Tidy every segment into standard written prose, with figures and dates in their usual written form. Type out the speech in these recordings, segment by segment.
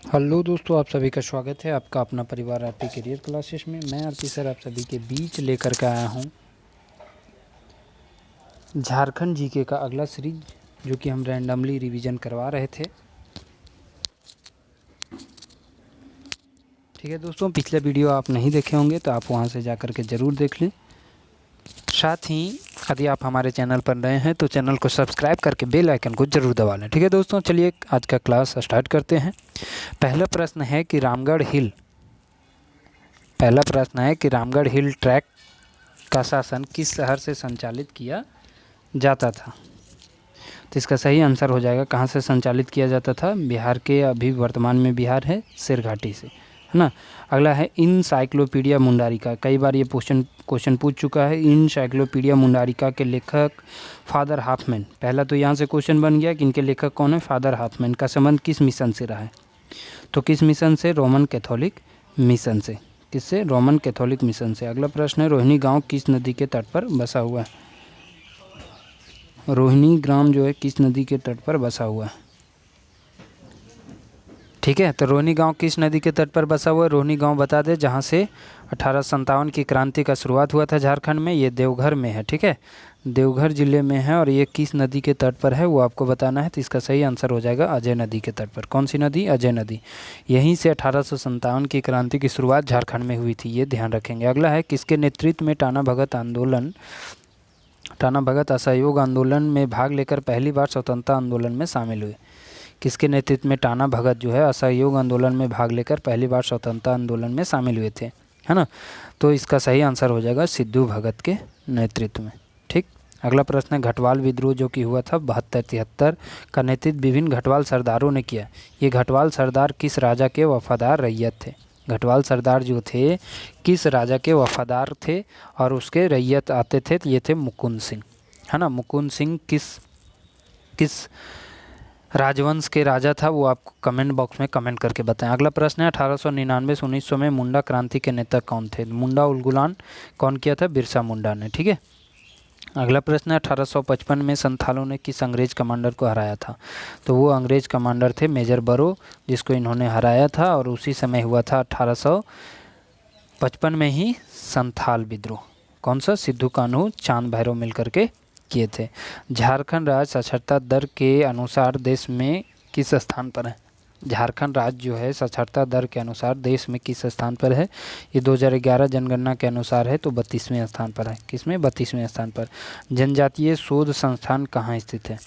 Hello दोस्तों, आप सभी का स्वागत है आपका अपना परिवार आरपी करियर क्लासेस में। मैं आरपी सर आप सभी के बीच लेकर के आया हूँ झारखंड जीके का अगला सीरीज, जो कि हम रैंडमली रिवीजन करवा रहे थे। ठीक है दोस्तों, पिछले वीडियो आप नहीं देखे होंगे तो आप वहाँ से जा कर के ज़रूर देख लें। साथ ही यदि आप हमारे चैनल पर नए हैं तो चैनल को सब्सक्राइब करके बेल आइकन को ज़रूर दबा लें। ठीक है दोस्तों, चलिए आज का क्लास स्टार्ट करते हैं। पहला प्रश्न है कि रामगढ़ हिल ट्रैक का शासन किस शहर से संचालित किया जाता था। तो इसका सही आंसर हो जाएगा, कहाँ से संचालित किया जाता था। बिहार के, अभी वर्तमान में बिहार है, शेरघाटी से, है ना। अगला है इनसाइक्लोपीडिया मुंडारिका। कई बार ये क्वेश्चन पूछ चुका है। इनसाइक्लोपीडिया मुंडारिका के लेखक फादर हाफमैन। पहला तो यहाँ से क्वेश्चन बन गया कि इनके लेखक कौन है, फादर हाफमैन। का संबंध किस मिशन से रहा है, तो किस मिशन से, रोमन कैथोलिक मिशन से। किससे, रोमन कैथोलिक मिशन से। अगला प्रश्न है रोहिणी गांव किस नदी के तट पर बसा हुआ है। रोहिणी ग्राम जो है किस नदी के तट पर बसा हुआ है। ठीक है, तो रोहिणी गांव किस नदी के तट पर बसा हुआ है। रोहिणी गांव बता दें जहां से 1857 की क्रांति का शुरुआत हुआ था झारखंड में। ये देवघर में है, ठीक है, देवघर जिले में है। और ये किस नदी के तट पर है वो आपको बताना है। तो इसका सही आंसर हो जाएगा अजय नदी के तट पर। कौन सी नदी, अजय नदी। यहीं से 1857 की क्रांति की शुरुआत झारखंड में हुई थी, ये ध्यान रखेंगे। अगला है किसके नेतृत्व में टाना भगत असहयोग आंदोलन में भाग लेकर पहली बार स्वतंत्रता आंदोलन में शामिल हुए। किसके नेतृत्व में टाना भगत जो है असहयोग आंदोलन में भाग लेकर पहली बार स्वतंत्रता आंदोलन में शामिल हुए थे, है ना। तो इसका सही आंसर हो जाएगा सिद्धू भगत के नेतृत्व में। ठीक, अगला प्रश्न है घटवाल विद्रोह जो कि हुआ था 72-73 का नेतृत्व विभिन्न घटवाल सरदारों ने किया। ये घटवाल सरदार किस राजा के वफादार रैयत थे। घटवाल सरदार जो थे किस राजा के वफादार थे और उसके रैयत आते थे, ये थे मुकुंद सिंह, है ना। मुकुंद सिंह किस राजवंश के राजा था वो आपको कमेंट बॉक्स में कमेंट करके बताएं। अगला प्रश्न है 1899 से 1900 में मुंडा क्रांति के नेता कौन थे। मुंडा उलगुलान कौन किया था, बिरसा मुंडा ने। ठीक है, अगला प्रश्न है 1855 में संथालों ने किस अंग्रेज कमांडर को हराया था। तो वो अंग्रेज कमांडर थे मेजर बरो, जिसको इन्होंने हराया था। और उसी समय हुआ था 1855 में ही संथाल विद्रोह। कौन सा, सिद्धू कान्हू चांद भैरव मिलकर के किए थे। झारखंड राज्य साक्षरता दर के अनुसार देश में किस स्थान पर है। झारखंड राज्य जो है साक्षरता दर के अनुसार देश में किस स्थान पर है। ये 2011 जनगणना के अनुसार है तो 32वें स्थान पर है। किसमें, 32वें स्थान पर। जनजातीय शोध संस्थान कहाँ स्थित है।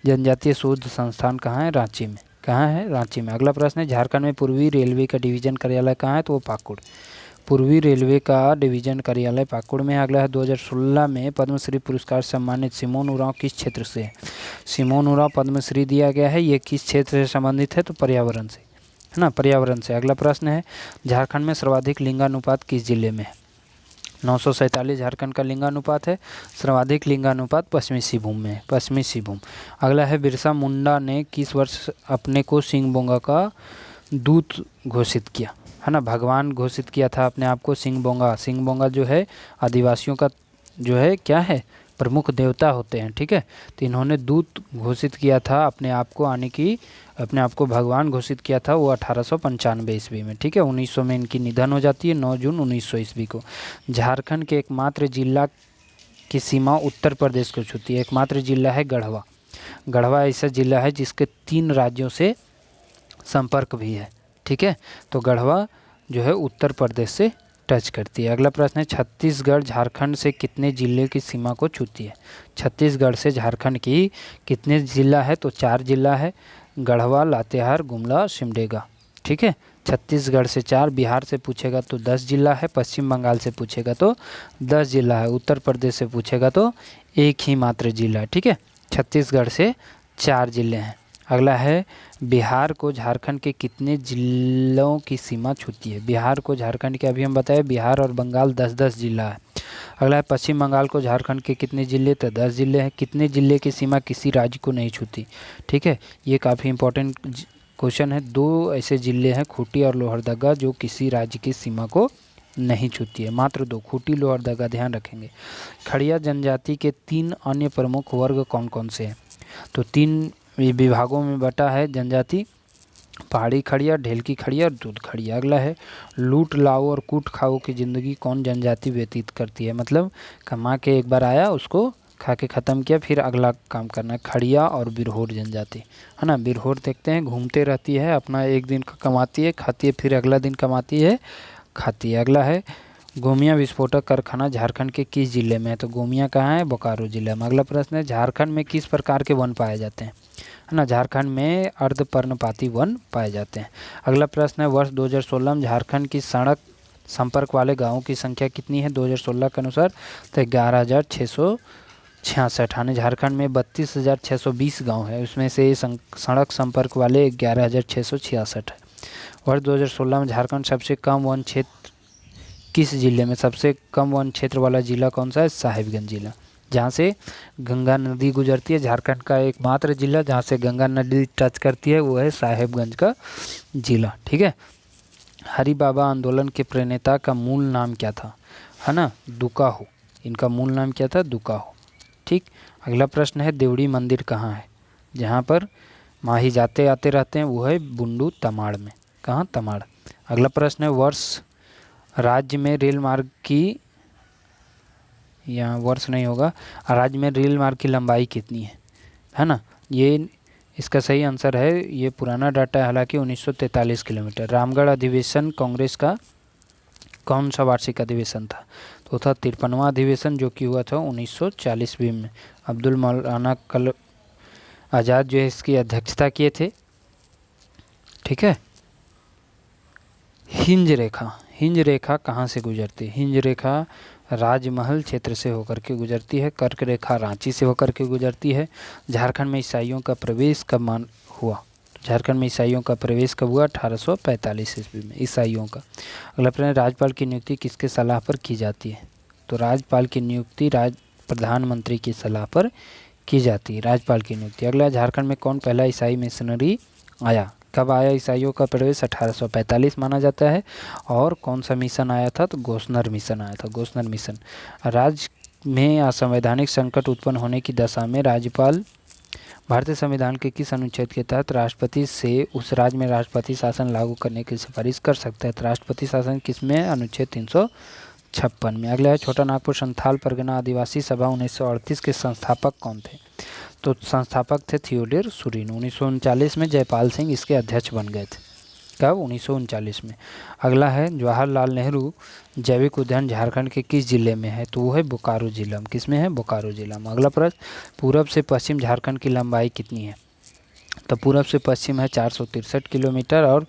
जनजातीय शोध संस्थान कहाँ है, रांची में। कहाँ है, रांची में। अगला प्रश्न है झारखंड में पूर्वी रेलवे का डिवीजन कार्यालय कहाँ है, तो वो पाकुड़। पूर्वी रेलवे का डिवीजन कार्यालय पाकुड़ में। अगला है 2016 में पद्मश्री पुरस्कार सम्मानित सिमोन उरांव किस क्षेत्र से है। सिमोन उरांव पद्मश्री दिया गया है, ये किस क्षेत्र से संबंधित है, तो पर्यावरण से, है ना, पर्यावरण से। अगला प्रश्न है झारखंड में सर्वाधिक लिंगानुपात किस जिले में है। 947 झारखंड का लिंगानुपात है। सर्वाधिक लिंगानुपात पश्चिमी सिंहभूम में है, पश्चिमी सिंहभूम। अगला है बिरसा मुंडा ने किस वर्ष अपने को सिंह बोंगा का दूत घोषित किया, है ना। भगवान घोषित किया था अपने आप को सिंह बोंगा। सिंह बोंगा जो है आदिवासियों का जो है क्या है, प्रमुख देवता होते हैं, ठीक है। तो इन्होंने दूत घोषित किया था अपने आप को, आने की अपने आप को भगवान घोषित किया था वो 1895 ईस्वी में, ठीक है। 1900 में इनकी निधन हो जाती है, 9 जून 1900 ईस्वी को। झारखंड के एकमात्र जिला की सीमा उत्तर प्रदेश को छूती है। एकमात्र जिला है गढ़वा। गढ़वा ऐसा जिला है जिसके 3 राज्यों से संपर्क भी है, ठीक है। तो गढ़वा जो है उत्तर प्रदेश से टच करती है। अगला प्रश्न है छत्तीसगढ़ झारखंड से कितने जिले की सीमा को छूती है। छत्तीसगढ़ से झारखंड की कितने जिला है, तो 4 जिला है, गढ़वा, लातेहार, गुमला, सिमडेगा, ठीक है। छत्तीसगढ़ से 4, बिहार से पूछेगा तो 10 जिला है, पश्चिम बंगाल से पूछेगा तो 10 जिला है, उत्तर प्रदेश से पूछेगा तो एक ही मात्र जिला है, ठीक है। छत्तीसगढ़ से 4 जिले हैं। अगला है बिहार को झारखंड के कितने जिलों की सीमा छूती है। बिहार को झारखंड के, अभी हम बताए बिहार और बंगाल 10-10 जिला है। अगला है पश्चिम बंगाल को झारखंड के कितने जिले, तो 10 जिले हैं। कितने जिले की सीमा किसी राज्य को नहीं छूती, ठीक है। ये काफ़ी इंपॉर्टेंट क्वेश्चन है। 2 ऐसे जिले हैं, खूंटी और लोहरदगा, जो किसी राज्य की सीमा को नहीं छूती है, मात्र 2, खूंटी, लोहरदगा, ध्यान रखेंगे। खड़िया जनजाति के 3 अन्य प्रमुख वर्ग कौन कौन से हैं। तो 3 विभागों में बटा है जनजाति। पहाड़ी खड़िया, ढेलकी खड़िया और दूध खड़िया। अगला है लूट लाओ और कूट खाओ की ज़िंदगी कौन जनजाति व्यतीत करती है। मतलब कमा के एक बार आया, उसको खा के ख़त्म किया, फिर अगला काम करना है। खड़िया और बिरहोर जनजाति, है ना। बिरहोर देखते हैं घूमते रहती है, अपना एक दिन का कमाती है, खाती है, फिर अगला दिन कमाती है, खाती है। अगला है गोमिया विस्फोटक कारखाना झारखंड के किस जिले में है। तो गोमिया कहाँ है, बोकारो जिला में। अगला प्रश्न है झारखंड में किस प्रकार के वन पाए जाते हैं, है ना। झारखंड में अर्धपर्णपाती वन पाए जाते हैं। अगला प्रश्न है वर्ष 2016 में झारखंड की सड़क संपर्क वाले गाँवों की संख्या कितनी है 2016 के अनुसार। तो 11,666। यानी झारखंड में 32,620 गाँव है, उसमें से सड़क संपर्क वाले 11,666 है। वर्ष 2016 में झारखंड सबसे कम वन क्षेत्र किस जिले में, सबसे कम वन क्षेत्र वाला जिला कौन सा है, साहिबगंज जिला, जहाँ से गंगा नदी गुजरती है। झारखंड का एकमात्र जिला जहाँ से गंगा नदी टच करती है वो है साहेबगंज का जिला, ठीक है। हरि बाबा आंदोलन के प्रणेता का मूल नाम क्या था, है ना, दुकाहो। इनका मूल नाम क्या था, दुकाहो, ठीक। अगला प्रश्न है देवड़ी मंदिर कहाँ है, जहाँ पर माही जाते आते रहते हैं, वो है बुंडू तमाड़ में। कहाँ, तमाड़। अगला प्रश्न है वर्ष राज्य में रेल मार्ग की, यहाँ वर्ष नहीं होगा, राज्य में रेल मार्ग की लंबाई कितनी है ना। ये इसका सही आंसर है, ये पुराना डाटा है हालांकि 1943 किलोमीटर। रामगढ़ अधिवेशन कांग्रेस का कौन सा वार्षिक अधिवेशन था। तो था 53वां अधिवेशन, जो कि हुआ था 1940 में। अब्दुल मौलाना कल आज़ाद जो है इसकी अध्यक्षता किए थे, ठीक है। हिंज रेखा, हिंज रेखा कहाँ से गुजरती है। हिंज रेखा राजमहल क्षेत्र से होकर के गुजरती है। कर्क रेखा रांची से होकर के गुजरती है। झारखंड में ईसाइयों का प्रवेश कब हुआ। झारखंड में ईसाइयों का प्रवेश कब हुआ, 1845 ईस्वी में ईसाइयों का। अगला प्रश्न, राज्यपाल की नियुक्ति किसके सलाह पर की जाती है। तो राज्यपाल की नियुक्ति प्रधानमंत्री की सलाह पर की जाती है, राज्यपाल की नियुक्ति। अगला, झारखंड में कौन पहला ईसाई मिशनरी आया, कब आया ईसाइयों का प्रवेश, 1845 माना जाता है। और कौन सा मिशन आया था, तो गोस्नर मिशन आया था, गोस्नर मिशन। राज्य में असंवैधानिक संकट उत्पन्न होने की दशा में राज्यपाल भारतीय संविधान के किस अनुच्छेद के तहत राष्ट्रपति से उस राज्य में राष्ट्रपति शासन लागू करने की सिफारिश कर सकता है। तो राष्ट्रपति शासन किस में, अनुच्छेद 356 में। अगला है छोटा नागपुर संथाल परगना आदिवासी सभा 1938 के संस्थापक कौन थे। तो संस्थापक थे थियोडोर सुरीन। 1939 में जयपाल सिंह इसके अध्यक्ष बन गए थे। कब, 1939 में। अगला है जवाहरलाल नेहरू जैविक उद्यान झारखंड के किस जिले में है। तो वो है बोकारो जिला में। किस में है, बोकारो जिला में। अगला प्रश्न, पूरब से पश्चिम झारखंड की लंबाई कितनी है। तो पूरब से पश्चिम है 463 किलोमीटर और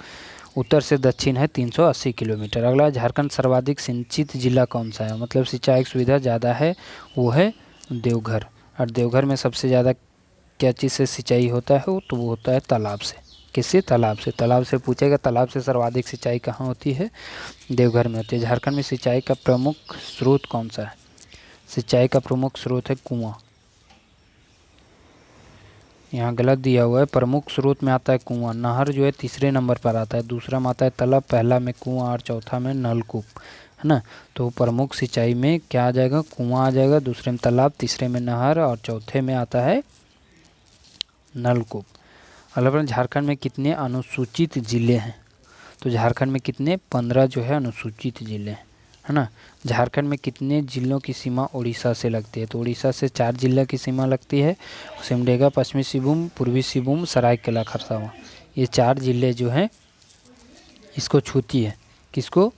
उत्तर से दक्षिण है 380 किलोमीटर। अगला, झारखंड सर्वाधिक सिंचित जिला कौन सा है, मतलब सिंचाई सुविधा ज़्यादा है, वो है देवघर। और देवघर में सबसे ज़्यादा क्या चीज़ से सिंचाई होता है, तो वो होता है तालाब से। किससे, तालाब से। तालाब से पूछेगा तालाब से सर्वाधिक सिंचाई कहाँ होती है, देवघर में होती है। झारखंड में सिंचाई का प्रमुख स्रोत कौन सा है। सिंचाई का प्रमुख स्रोत है कुआं। यहाँ गलत दिया हुआ है, प्रमुख स्रोत में आता है कुआं। नहर जो है तीसरे नंबर पर आता है, दूसरा में आता है तालाब, पहला में कुआं और चौथा में नलकूप, है ना। तो प्रमुख सिंचाई में क्या आ जाएगा, कुआं आ जाएगा, दूसरे में तालाब, तीसरे में नहर और चौथे में आता है नलकूप। अगला, झारखंड में कितने अनुसूचित जिले हैं। तो झारखंड में कितने, 15 जो है अनुसूचित जिले हैं, है ना। झारखंड में कितने जिलों की सीमा उड़ीसा से लगती है। तो उड़ीसा से 4 जिला की सीमा लगती है, सिमडेगा, पश्चिमी सिंहभूम, पूर्वी सिंहभूम, सरायकेला खरसावां। ये 4 जिले जो हैं इसको छूती है, किसको,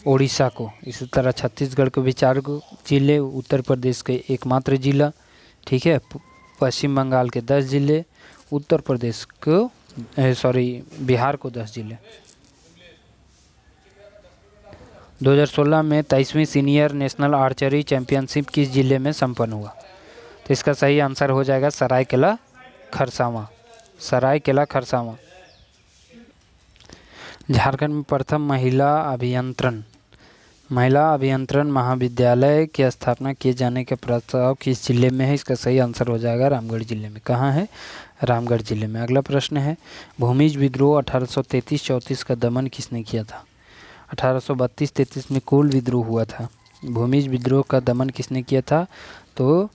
उड़ीसा को। इसी तरह छत्तीसगढ़ के भी 4 जिले, उत्तर प्रदेश के एकमात्र जिला, ठीक है, पश्चिम बंगाल के 10 जिले, उत्तर प्रदेश को बिहार को 10 जिले। 2016 में 23वीं सीनियर नेशनल आर्चरी चैंपियनशिप किस जिले में संपन्न हुआ। तो इसका सही आंसर हो जाएगा सरायकेला खरसावां, सरायकेला खरसावां। झारखंड में प्रथम महिला अभियंत्रण महाविद्यालय की स्थापना किए जाने के प्रस्ताव किस जिले में है। इसका सही आंसर हो जाएगा रामगढ़ जिले में। कहाँ है, रामगढ़ जिले में। अगला प्रश्न है भूमिज विद्रोह 1833-34 का दमन किसने किया था। 1832-33 में कोल विद्रोह हुआ था। भूमिज विद्रोह का दमन किसने किया था, तो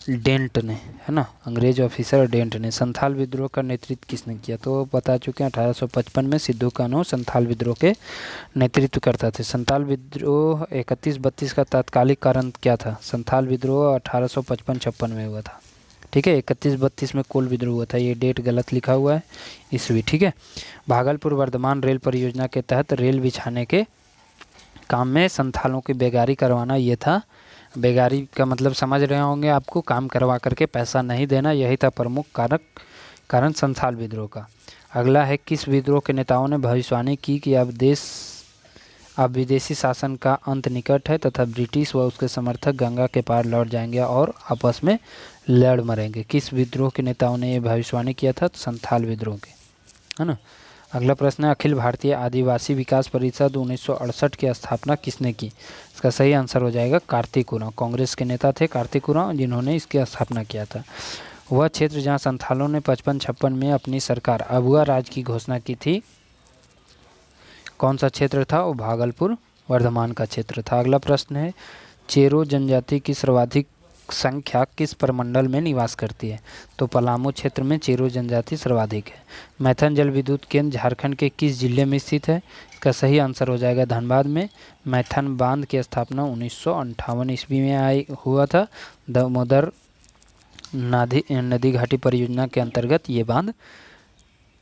डेंट ने, है ना, अंग्रेज ऑफिसर डेंट ने। संथाल विद्रोह का नेतृत्व किसने किया? तो बता चुके हैं 1855 में सिद्धू कान्हू संथाल विद्रोह के नेतृत्व करता थे। संथाल विद्रोह 31-32 का तात्कालिक कारण क्या था? संथाल विद्रोह 1855-56 में हुआ था। ठीक है, 31-32 में कोल विद्रोह हुआ था। ये डेट गलत लिखा हुआ है ईस्वी। ठीक है, भागलपुर वर्धमान रेल परियोजना के तहत रेल बिछाने के काम में संथालों की बेगारी करवाना ये था। बेगारी का मतलब समझ रहे होंगे आपको, काम करवा करके पैसा नहीं देना, यही था प्रमुख कारण संथाल विद्रोह का। अगला है, किस विद्रोह के नेताओं ने भविष्यवाणी की कि अब विदेशी शासन का अंत निकट है तथा ब्रिटिश व उसके समर्थक गंगा के पार लौट जाएंगे और आपस में लड़ मरेंगे? किस विद्रोह के नेताओं ने ये भविष्यवाणी किया था? तो संथाल विद्रोह के, है ना। अगला प्रश्न है, अखिल भारतीय आदिवासी विकास परिषद 1968 की स्थापना किसने की? इसका सही आंसर हो जाएगा कार्तिक उरांव। कांग्रेस के नेता थे कार्तिक उरांव, जिन्होंने इसकी स्थापना किया था। वह क्षेत्र जहां संथालों ने 55-56 में अपनी सरकार अबुआ राज की घोषणा की थी, कौन सा क्षेत्र था? वो भागलपुर वर्धमान का क्षेत्र था। अगला प्रश्न है, चेरो जनजाति की सर्वाधिक संख्या किस प्रमंडल में निवास करती है? तो पलामू क्षेत्र में चेरो जनजाति सर्वाधिक है। मैथन जल विद्युत केंद्र झारखंड के किस जिले में स्थित है? इसका सही आंसर हो जाएगा धनबाद में। मैथन बांध की स्थापना 1958 ईस्वी में हुआ था। दामोदर नदी घाटी परियोजना के अंतर्गत ये बांध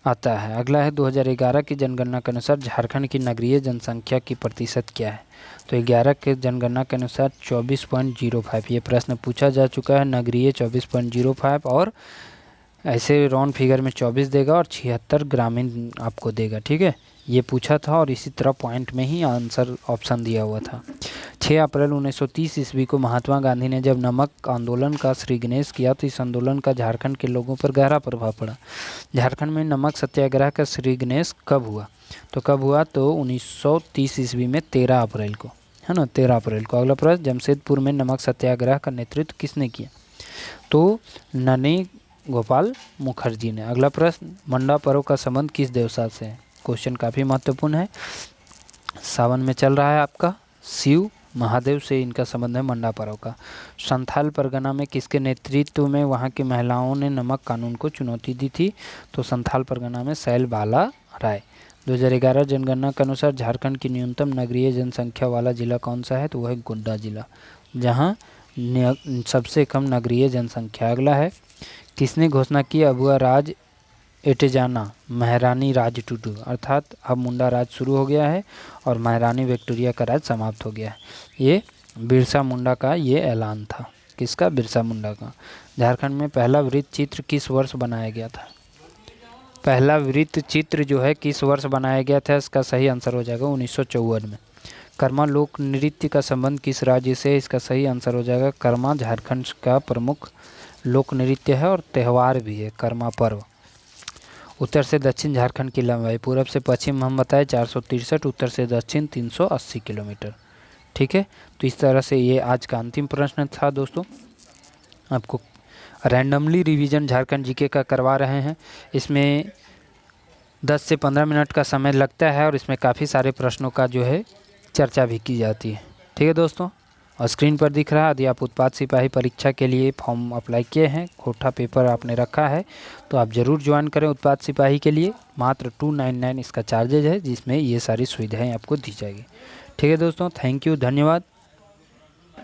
आता है। अगला है, 2011 की जनगणना के अनुसार झारखंड की नगरीय जनसंख्या की प्रतिशत क्या है? तो 11 के जनगणना के अनुसार 24.05। ये प्रश्न पूछा जा चुका है। नगरीय 24.05 और ऐसे राउंड फिगर में 24 देगा और 76 ग्रामीण आपको देगा। ठीक है, ये पूछा था और इसी तरह पॉइंट में ही आंसर ऑप्शन दिया हुआ था। 6 अप्रैल 1930 ईस्वी को महात्मा गांधी ने जब नमक आंदोलन का श्रीगणेश किया तो इस आंदोलन का झारखंड के लोगों पर गहरा प्रभाव पड़ा। झारखंड में नमक सत्याग्रह का श्रीगणेश कब हुआ? तो कब हुआ? तो 1930 ईस्वी में 13 अप्रैल को, है ना, 13 अप्रैल को। अगला प्रश्न, जमशेदपुर में नमक सत्याग्रह का नेतृत्व किसने किया? तो ननी गोपाल मुखर्जी ने। अगला प्रश्न, मंडा पर्व का संबंध किस देवता से है? क्वेश्चन काफ़ी महत्वपूर्ण है। सावन में चल रहा है आपका, शिव महादेव से इनका संबंध है मंडा पर्व का। संथाल परगना में किसके नेतृत्व में वहाँ की महिलाओं ने नमक कानून को चुनौती दी थी? तो संथाल परगना में सैल बाला राय। 2011 जनगणना के अनुसार झारखंड की न्यूनतम नगरीय जनसंख्या वाला जिला कौन सा है? तो वह है गोड्डा जिला, जहाँ सबसे कम नगरीय जनसंख्या। अगला है, किसने घोषणा की अबुआ राज एटे जाना महारानी राज टूटू, अर्थात अब मुंडा राज शुरू हो गया है और महारानी विक्टोरिया का राज समाप्त हो गया है? ये बिरसा मुंडा का ये ऐलान था। किसका? बिरसा मुंडा का। झारखंड में पहला वृत्त चित्र किस वर्ष बनाया गया था? पहला वृत्त चित्र जो है किस वर्ष बनाया गया था? इसका सही आंसर हो जाएगा 1954 में। कर्मा लोक नृत्य का संबंध किस राज्य से? इसका सही आंसर हो जाएगा कर्मा झारखंड का प्रमुख लोक नृत्य है और त्यौहार भी है कर्मा पर्व। उत्तर से दक्षिण झारखंड की लंबाई, पूरब से पश्चिम हम बताए 463, उत्तर से दक्षिण 380 किलोमीटर। ठीक है, तो इस तरह से ये आज का अंतिम प्रश्न था दोस्तों। आपको रैंडमली रिवीजन झारखंड जीके का करवा रहे हैं। इसमें 10 से 15 मिनट का समय लगता है और इसमें काफ़ी सारे प्रश्नों का जो है चर्चा भी की जाती है। ठीक है दोस्तों, और स्क्रीन पर दिख रहा है, यदि आप उत्पाद सिपाही परीक्षा के लिए फॉर्म अप्लाई किए हैं, खोटा पेपर आपने रखा है, तो आप ज़रूर ज्वाइन करें उत्पाद सिपाही के लिए। मात्र 299 इसका चार्जेज है, जिसमें ये सारी सुविधाएं आपको दी जाएगी। ठीक है दोस्तों, थैंक यू, धन्यवाद।